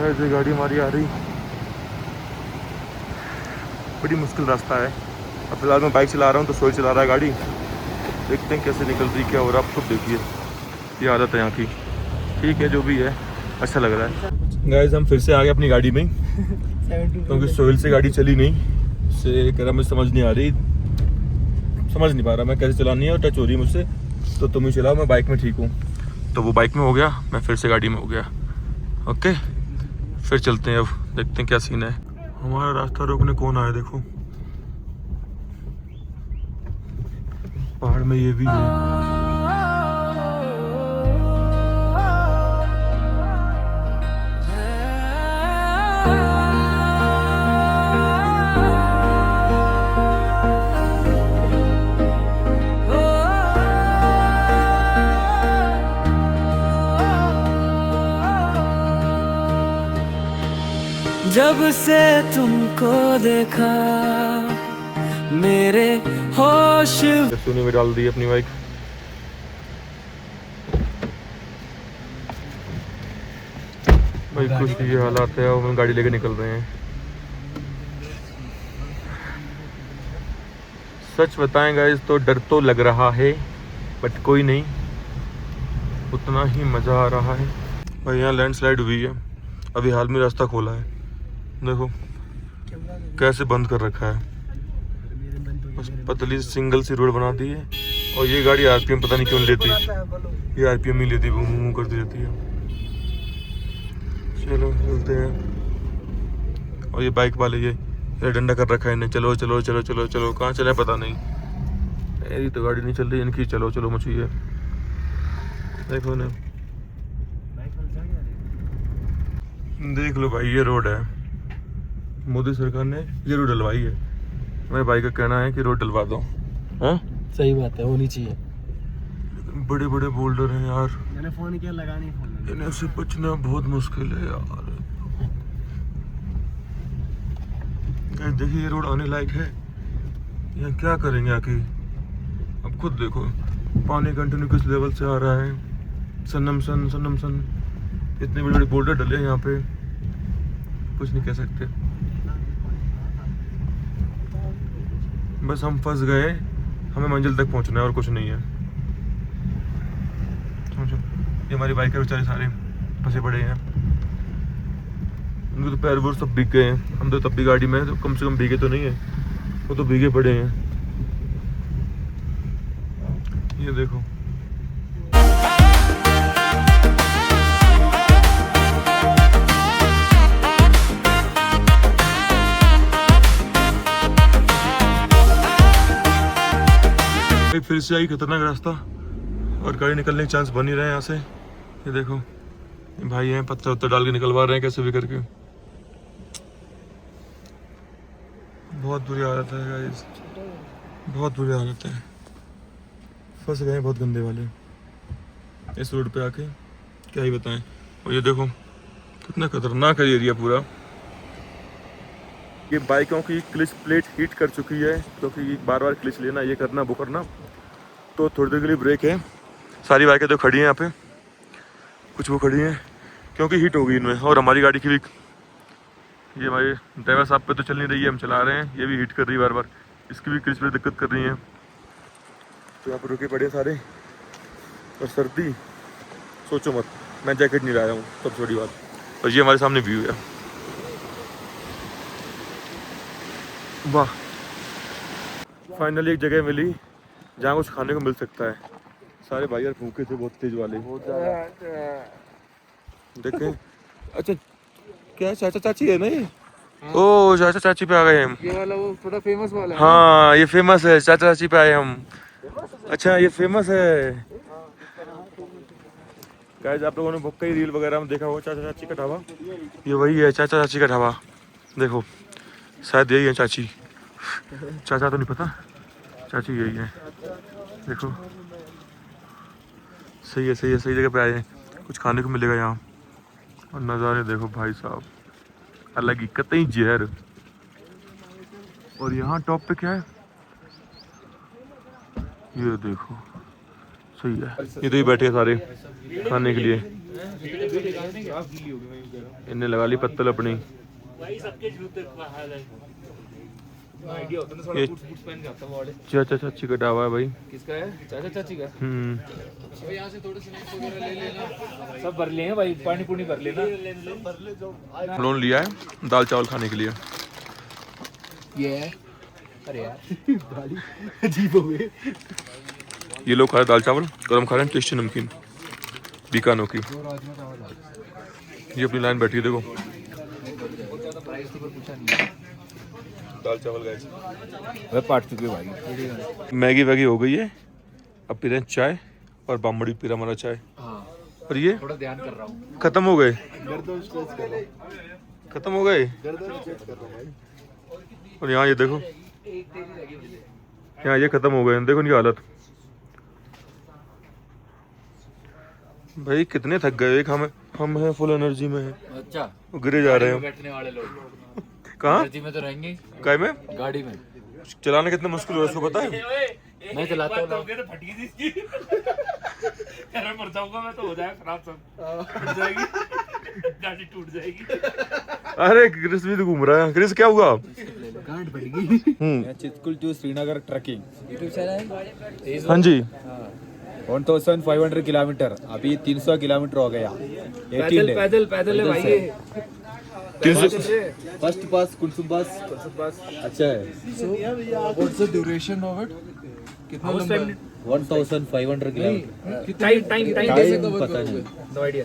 जो गाड़ी हमारी आ रही, बड़ी मुश्किल रास्ता है। अब फिलहाल मैं बाइक चला रहा हूँ तो सोई चला रहा है गाड़ी। देखते हैं कैसे निकल रही, क्या हो रहा है। आप खुद देखिए, ये आदत है यहाँ की। ठीक है, जो भी है अच्छा लग रहा है। गाइस हम फिर से आ गए अपनी गाड़ी में क्योंकि सोहेल से गाड़ी चली नहीं, से कह रहा मुझे समझ नहीं आ रही, समझ नहीं पा रहा मैं कैसे चलानी है और टच हो रही है मुझसे, तो तुम ही चलाओ, मैं बाइक में ठीक हूँ। तो वो बाइक में हो गया, मैं फिर से गाड़ी में हो गया। ओके, फिर चलते हैं, अब देखते हैं क्या सीन है। हमारा रास्ता रोकने कौन आया, देखो पहाड़ में ये भी है। जब से तुमको देखा मेरे होश सुनी में डाल दी अपनी बाइक। भाई कुछ ये हालात है और हम गाड़ी लेके निकल रहे हैं। सच बताएं गाइस तो डर तो लग रहा है, बट कोई नहीं, उतना ही मज़ा आ रहा है। भाई यहाँ लैंडस्लाइड हुई है, अभी हाल में रास्ता खोला है, देखो कैसे बंद कर रखा है। बस पतली सिंगल सी रोड बना दी है और ये गाड़ी आरपीएम पता नहीं क्यों लेती, ये आरपीएम ही लेती, मुँह करती रहती है। चलो चलते हैं। और ये बाइक वाले ये डंडा कर रखा है इन्हें, चलो चलो चलो चलो चलो, कहाँ चले पता नहीं। मेरी तो गाड़ी नहीं चल रही, इनकी चलो चलो मची है, देखो ना, देख लो भाई ये रोड है, मोदी सरकार ने ये रोड डलवाई है। मेरे भाई का कहना है कि रोड डलवा दो। हाँ सही बात है, होनी चाहिए। बड़े बड़े बोल्डर हैं यार, मैंने फोन किया, लगा नहीं फोन, इन्हें से बचना बहुत मुश्किल है यार। देखिए ये रोड आने लायक है, यहाँ क्या करेंगे आके। अब खुद देखो पानी कंटिन्यू किस लेवल से आ रहा है, सनम सन सनम सन, इतने बड़े बड़े बोल्डर डले हैं यहाँ पे, कुछ नहीं कह सकते। बस हम फंस गए, हमें मंजिल तक पहुंचना है और कुछ नहीं है, समझो। ये हमारी बाइक के बेचारे सारे फंसे पड़े हैं, उनके तो पैर वोर सब भीग गए हैं। हम तो तब भी गाड़ी में, तो कम से कम भीगे तो नहीं है, वो तो भीगे पड़े हैं। ये देखो फिर से आई खतरनाक रास्ता और गाड़ी निकलने के चांस बन ही रहे हैं यहाँ से। ये देखो ये भाई हैं, पत्थर उत्तर डाल के निकलवा रहे हैं कैसे भी करके। बहुत बुरी हालत है गाइस, बहुत बुरी हालत है, फंस गए बहुत गंदे वाले इस रोड पे आके, क्या ही बताएं। और ये देखो कितना खतरनाक है एरिया पूरा। ये बाइकों की क्लच प्लेट हीट कर चुकी है, क्योंकि बार बार क्लच लेना, ये करना वो करना, तो थोड़ी देर के लिए ब्रेक है। सारी बाइकें तो खड़ी हैं यहाँ पे, कुछ वो खड़ी हैं क्योंकि हीट हो गई इनमें। और हमारी गाड़ी की भी, ये हमारे ड्राइवर साहब पे तो चल नहीं रही है, हम चला रहे हैं, ये भी हीट कर रही है बार बार, इसकी भी क्लच प्लेट दिक्कत कर रही है। तो यहाँ पर रुके पड़े सारे, और सर्दी सोचो मत, मैं जैकेट नहीं लाया हूँ, सबसे बड़ी बात। और ये हमारे सामने व्यू है, वाह फाइनली एक जगह मिली जहाँ कुछ खाने को मिल सकता है। सारे भाई यार भूखे थे बहुत तेज वाले, देखें। अच्छा क्या चाचा चाची है ना ये? ओ चाचा चाची पे आ गए हम, ये वाला वो थोड़ा फेमस वाला है। हाँ ये फेमस है, चाचा चाची पे आए हम। अच्छा ये फेमस है गाइस, आप लोगों ने कई रील वगैरह में देखा होगा चाचा चाची का ढाबा, ये वही है चाचा चाची का ढाबा। देखो शायद यही है चाची, चाचा तो नहीं पता, चाची यही है। देखो सही है सही है, सही जगह पे आए हैं, कुछ खाने को मिलेगा यहाँ। और नज़ारे देखो भाई साहब, अलग ही कतई जहर। और यहाँ टॉप पे क्या है, ये देखो सही है। ये तो ही बैठे हैं सारे खाने के लिए, इनने लगा ली पत्तल अपनी। ये चाचा चाची का ढाबा है भाई। किसका है? चाचा चाची का। यहाँ से थोड़े स्नैक्स वगैरह ले लेना। सब भर लिए हैं भाई, पानी पूनी भर लेना। लोन लिया है दाल चावल खाने के लिए। ये है, अरे यार अजीब हो गए। ये लोग खा रहे दाल चावल, गरम खा रहे हैं टेस्टी नमकीन बीकानो की। ये अपनी लाइन बैठी है देखो। दाल चावल गाइस वह पाट चुके भाई। मैगी वैगी हो गई है। अब पी रहे हैं चाय और बामड़ी पी रहा हमारा चाय। और ये थोड़ा ध्यान कर रहा हूँ। खत्म हो गए, खत्म हो गए। और यहाँ ये देखो, यहाँ ये खत्म हो गए, देखो इनकी हालत। भाई कितने थक गए। एक हम हैं फुल एनर्जी में है। अच्छा, गिरे जा रहे हैं। बैठने वाले लोग कहाँ एनर्जी में तो रहेंगे। काय में गाड़ी में चलाना कितना मुश्किल हो रहा है उसको पता है। मैं चलाता हूँ ना। मर जाऊंगा मैं तो, हो जाएगा खराब, सब टूट जाएगी, गाड़ी टूट जाएगी। अरे क्रिस भी तो घूम रहा है। क्रिस क्या हुआ? गांड फट गई। Chitkul to Srinagar trekking. YouTube channel है? हाँ जी 1500 किलोमीटर, अभी 300 किलोमीटर हो गया। 18 days। पैदल है भाई ये। 300 फर्स्ट पास कुलसुम पास। अच्छा है। So what's the duration of it? कितना लंबा है? 1500 किलोमीटर। टाइम कैसे cover पता नहीं। No idea.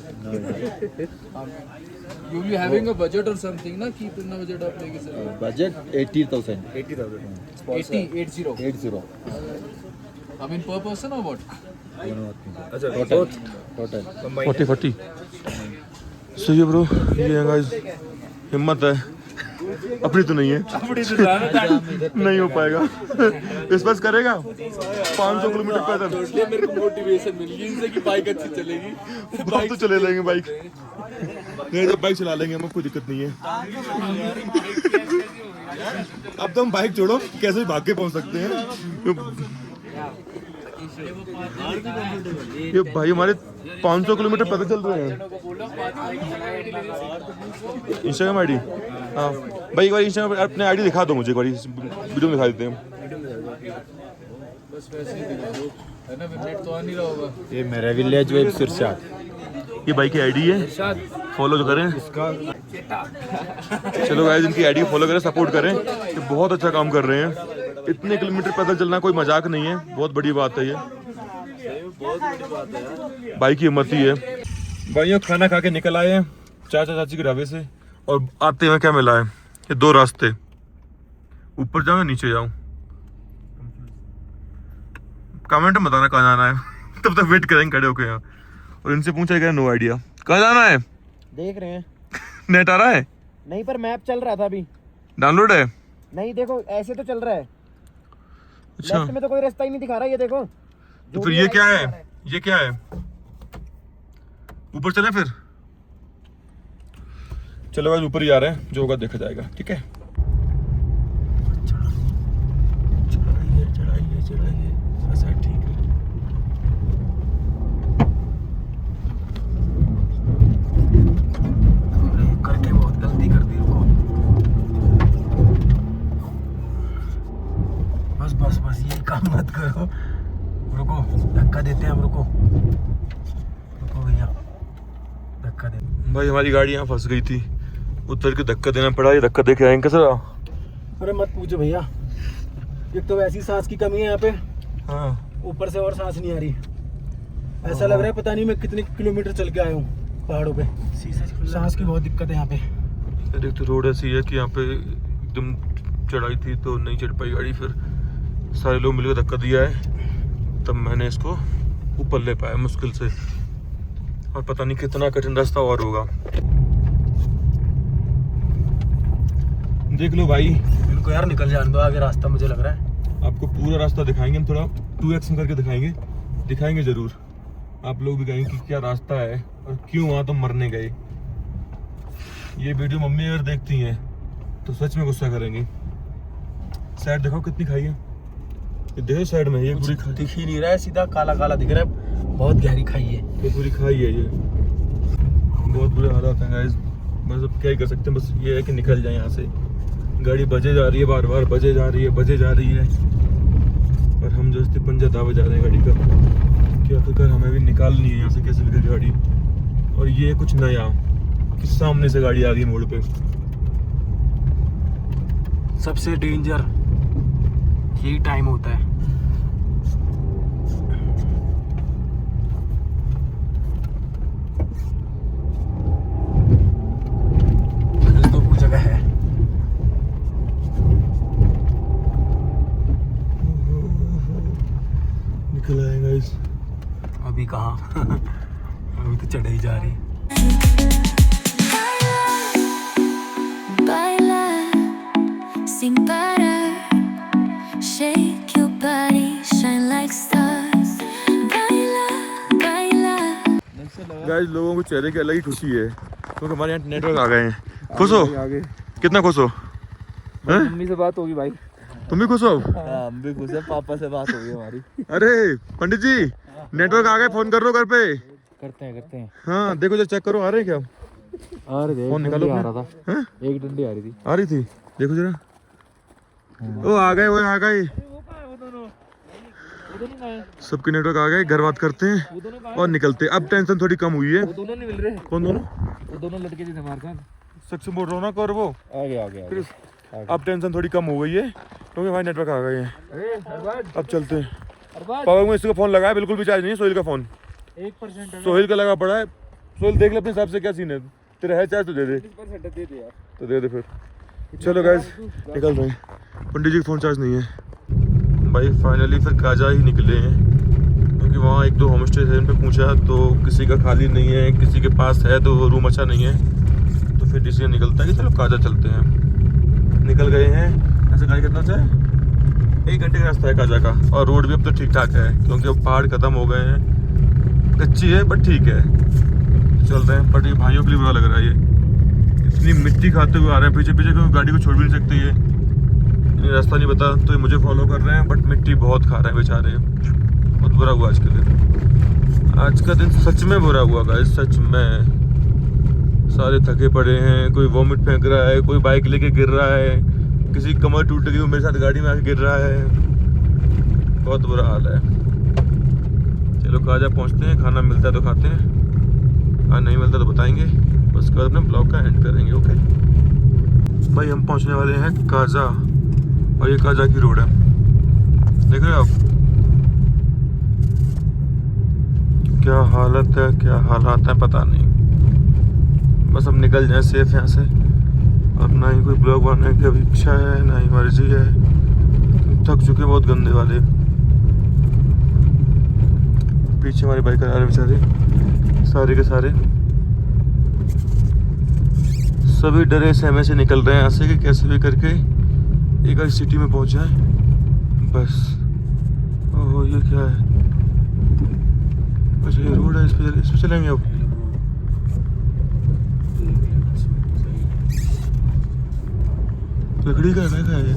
You will be having a budget or something ना, कि कितना बजट आप लेके चल? Budget 80,000। 80 80। I mean per person or what? Total 40 सही है ब्रो। ये है गाइस, हिम्मत है अपनी तो नहीं है। नहीं हो पाएगा। इस पास करेगा 500 किलोमीटर पैदल। मेरे को मोटिवेशन मिल गई इनसे कि बाइक अच्छी चलेगी। बाइक तो चले लेंगे बाइक। नहीं जब बाइक चला लेंगे हमें कोई दिक्कत नहीं है। अब तो हम बाइक छोड़ो कैसे भी भाग के पहुंच सकते हैं। ये भाई हमारे 500 किलोमीटर पैदल चल रहे हैं। इंस्टाग्राम आईडी, हाँ भाई एक बार इंस्टाग्राम अपने आईडी दिखा दो मुझे, एक बार वीडियो में दिखा देते हैं। बस वैसे ही दिखाओ, है ना? नेट तो आ नहीं रहा होगा। ये मेरा विलेज वेब सिरसा। ये भाई की आईडी है, फॉलो तो करें। चलो गाइस इनकी आईडी फॉलो करें, सपोर्ट करें। ये बहुत अच्छा काम कर रहे हैं। इतने किलोमीटर पैदल चलना कोई मजाक नहीं है, बहुत बड़ी बात है ये। भाई की हिम्मत ही है। भाइयों खाना खा के निकल आए हैं चाचा चाची के ढाबे से, और आते हुए क्या मिला है, ये 2 रास्ते, ऊपर जाऊँ या नीचे जाऊँ। कमेंट में बताना कहाँ जाना है। तब तक वेट करेंगे खड़े होके यहाँ। और इनसे पूछा गया नो आइडिया कहाँ जाना है। देख रहे हैं। नेट आ रहा है? नहीं पर मैप चल रहा था अभी। डाउनलोड है? नहीं देखो ऐसे तो चल रहा है। अच्छा लेफ्ट में तो कोई रास्ता ही नहीं दिखा रहा, ये देखो। तो फिर ये क्या है, ये क्या है? ऊपर चले फिर। चलो आज ऊपर ही आ रहे हैं, जो होगा देखा जाएगा। ठीक है चढ़ाइए ऐसा ठीक है। करके बहुत गलती कर दी। बस ये काम मत करो। रुको धक्का देते हैं हम। रुको भैया धक्का दे। भाई हमारी गाड़ी यहाँ फंस गई थी, उतर के धक्का देना पड़ा। ये धक्का दे के आएंगे कैसे? अरे मत पूछो भैया, एक तो वैसी सांस की कमी है यहाँ पे, हाँ ऊपर से और सांस नहीं आ रही। ऐसा लग रहा है पता नहीं मैं कितने किलोमीटर चल के आया हूँ पहाड़ों पे। सांस की बहुत दिक्कत है यहाँ पे। एक तो रोड ऐसी है कि यहाँ पे एकदम चढ़ाई थी तो नहीं चढ़ पाई गाड़ी। फिर सारे लोग मिलकर धक्का दिया है, तब मैंने इसको ऊपर ले पाया मुश्किल से। और पता नहीं कितना कठिन रास्ता और होगा। देख लो भाई, इनको यार निकल जाने दो आगे रास्ता। मुझे लग रहा है आपको पूरा रास्ता दिखाएंगे हम, थोड़ा 2x में करके दिखाएंगे जरूर। आप लोग भी कहेंगे कि क्या रास्ता है और क्यों वहाँ तो मरने गए। ये वीडियो मम्मी अगर देखती हैं तो सच में गुस्सा करेंगी। साइड दिखाओ कितनी खाई है, ये देखो साइड में, ये पूरी दिख ही नहीं रहा है, सीधा काला काला दिख रहा है। बहुत गहरी खाई है ये, पूरी खाई है ये। बहुत बुरे हालात हैं गाइस, बस अब क्या ही कर सकते हैं, बस ये है कि निकल जाए यहाँ से। गाड़ी बजे जा रही है, बार बार बजे जा रही है और हम जो है पंजा दावे जा रहे हैं गाड़ी का कि आखिरकार हमें भी निकालनी है यहाँ से कैसे भी गाड़ी। और ये कुछ नया कि सामने से गाड़ी आ गई मोड़ पे। सबसे डेंजर यही टाइम होता है। तो वो जगह है। निकल आए गाइस। अभी कहाँ अभी तो चढ़ाई जा रही है। Sing better, shake your body, shine like stars. Baila, baila. Guys लोगों को चेहरे की अलग ही खुशी है क्योंकि हमारे यहाँ नेटवर्क आ गए हैं। खुश हो? कितना खुश हो? मम्मी से बात होगी भाई। तुम भी खुश हो? हम भी खुश है, पापा से बात हो गई हमारी। अरे पंडित जी नेटवर्क आ गए, फोन कर लो घर पे। करते हैं। हाँ देखो जरा चेक करो आ रहे हैं क्या? अरे फोन निकालो आ अपना। रहा था। हाँ? एक डंडी आ रही थी। आ रही थी, देखो जरा। ओ आ गए, वो आ गए, सबके नेटवर्क आ गए। घर बात करते हैं और निकलते हैं। अब टेंशन थोड़ी कम हुई है। वो दोनों नहीं मिल रहे। कौन दोनों? वो दोनों लड़के थे हमारे साथ। सच बोल रहा हूँ ना कर वो। आगे फिर अब टेंशन थोड़ी कम हो गई है क्योंकि हमारे नेटवर्क आ गए हैं। अब चलते हैं। पापा में इसी का फोन लगाया, बिल्कुल भी चार्ज नहीं है। सोहेल का फोन 1% सोहेल का लगा पड़ा है। सोहेल देख ले अपने हिसाब से क्या सीन है। तेरा है चार्ज तो दे दे। दे दे यार। तो दे दे फिर। चलो गाइस निकल रहे हैं। पंडित जी का फ़ोन चार्ज नहीं है भाई। फाइनली फिर काजा ही निकले हैं क्योंकि वहाँ एक दो होम स्टे थे, उन पर पूछा तो किसी का खाली नहीं है, किसी के पास है तो रूम अच्छा नहीं है। तो फिर डिसीजन निकलता है कि चलो काजा चलते हैं। निकल गए हैं। ऐसे गाड़ी कितना है? 1 घंटे का रास्ता है काजा का और रोड भी अब तो ठीक ठाक है क्योंकि अब पहाड़ ख़त्म हो गए हैं। कच्ची है बट ठीक है, चल रहे हैं। बट ये भाइयों के लिए बुरा लग रहा है, ये इतनी मिट्टी खाते हुए आ रहे हैं पीछे क्योंकि गाड़ी को छोड़ भी नहीं सकते। ये रास्ता नहीं बता तो ये मुझे फॉलो कर रहे हैं बट मिट्टी बहुत खा रहे हैं बेचारे। बहुत बुरा हुआ आज का दिन। आज का दिन सच में बुरा हुआ गाइस, सच में। सारे थके पड़े हैं, कोई वॉमिट फेंक रहा है, कोई बाइक लेके गिर रहा है, किसी कमर टूट गई वो मेरे साथ गाड़ी में आके गिर रहा है। बहुत बुरा हाल है। चलो काजा पहुँचते हैं, खाना मिलता है तो खाते हैं, खाना नहीं मिलता तो बताएंगे। उसके बाद अपने ब्लॉग का एंड करेंगे। ओके भाई हम पहुंचने वाले हैं काजा और ये काजा की रोड है, देख रहे हो आप क्या हालत है, क्या हालात है पता नहीं। बस अब निकल जाए सेफ यहाँ से। अब ना ही कोई ब्लॉग बनाने की अभी इच्छा है ना ही मर्जी है, थक चुके बहुत गंदे वाले। पीछे हमारे बाइक आ रहे बेचारे सारे के सारे, सभी डरे सहमे से निकल रहे हैं यहाँ से कि कैसे भी करके एक और सिटी में पहुँच जाए बस। ओहो ये क्या है? अच्छा ये रोड है, इस पे चलेंगे अब। लकड़ी का है क्या ये?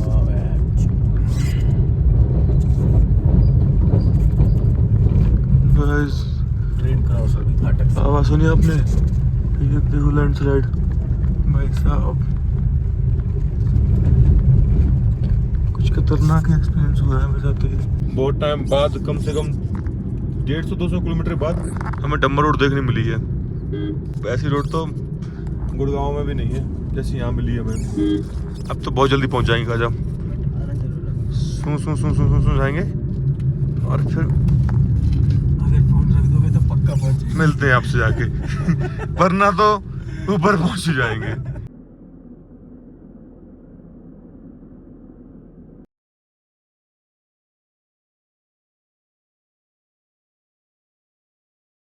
गाइस ट्रेन क्रॉस होगी फाटक से। आवाज़ सुनी आपने? ये देखो लैंडस्लाइड भाई साहब, कुछ खतरनाक एक्सपीरियंस हुआ है मेरे साथ। तो बहुत टाइम बाद, कम से कम 150-200 किलोमीटर बाद हमें डम्बर रोड देखने मिली है। ऐसी रोड तो गुड़गांव में भी नहीं है जैसी यहाँ मिली है हमें। अब तो बहुत जल्दी पहुँच जाएंगे काजा। सुन जाएंगे और फिर अगर फोन रख दोगे तो पक्का पहुंच जाएंगे। मिलते हैं आपसे जाके वरना तो ऊपर पहुँच जाएंगे।